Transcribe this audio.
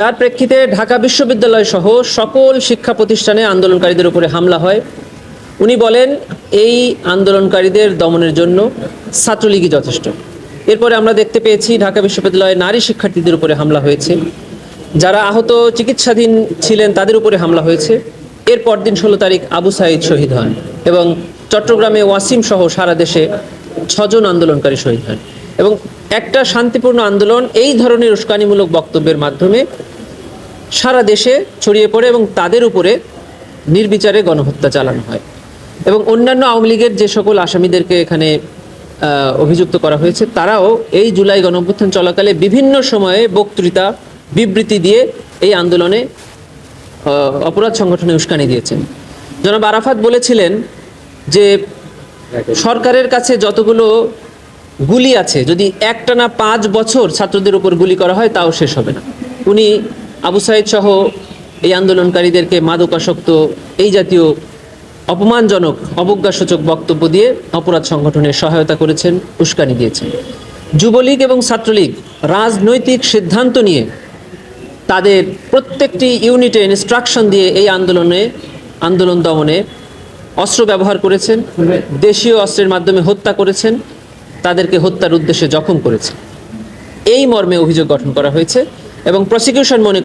তার প্রেক্ষিতে ঢাকা বিশ্ববিদ্যালয় সহ সকল শিক্ষা প্রতিষ্ঠানে আন্দোলনকারীদের উপরে হামলা হয়। উনি বলেন এই আন্দোলনকারীদের দমনের জন্য ছাত্রলীগই যথেষ্ট। এরপরে আমরা দেখতে পেয়েছি ঢাকা বিশ্ববিদ্যালয়ে নারী শিক্ষার্থীদের উপরে হামলা হয়েছে, যারা আহত চিকিৎসাধীন ছিলেন তাদের উপরে হামলা হয়েছে। এর পরদিন 16 তারিখ আবু সাঈদ শহীদ হন এবং চট্টগ্রামে ওয়াসিম সহ সারা দেশে 6 জন আন্দোলনকারী শহীদ হন। এবং একটা শান্তিপূর্ণ আন্দোলন এই ধরনের উস্কানিমূলক বক্তব্যের মাধ্যমে সারা দেশে ছড়িয়ে পড়ে এবং তাদের উপরে নির্বিচারে গণহত্যা চালানো হয়। এবং অন্যান্য আওয়ামী লীগের যে সকল আসামিদেরকে এখানে অভিযুক্ত করা হয়েছে তারাও এই জুলাই গণঅভ্যুত্থান চলাকালে বিভিন্ন সময়ে বক্তৃতা বিবৃতি দিয়ে এই আন্দোলনে অপরাধ সংগঠনে উস্কানি দিয়েছেন। জনাব আরাফাত বলেছিলেন যে সরকারের কাছে যতগুলো গুলি আছে, যদি একটানা 5 বছর ছাত্রদের উপর গুলি করা হয় তাও শেষ হবে না। উনি আবু সাঈদ সহ এই আন্দোলনকারীদেরকে মাদকাসক্ত এই জাতীয় অপমানজনক অবজ্ঞাসূচক বক্তব্য দিয়ে অপরাধ সংগঠনের সহায়তা করেছেন, উস্কানি দিয়েছেন। যুবলীগ এবং ছাত্রলীগ রাজনৈতিক সিদ্ধান্ত নিয়ে তাদের প্রত্যেকটি ইউনিটে ইনস্ট্রাকশন দিয়ে এই আন্দোলন দমনে অস্ত্র ব্যবহার করেছেন, দেশীয় অস্ত্রের মাধ্যমে হত্যা করেছেন, তাদেরকে হত্যার উদ্দেশ্যে জখম করেছেন। এই মর্মে অভিযোগ গঠন করা হয়েছে এবং প্রসিকিউশন মনে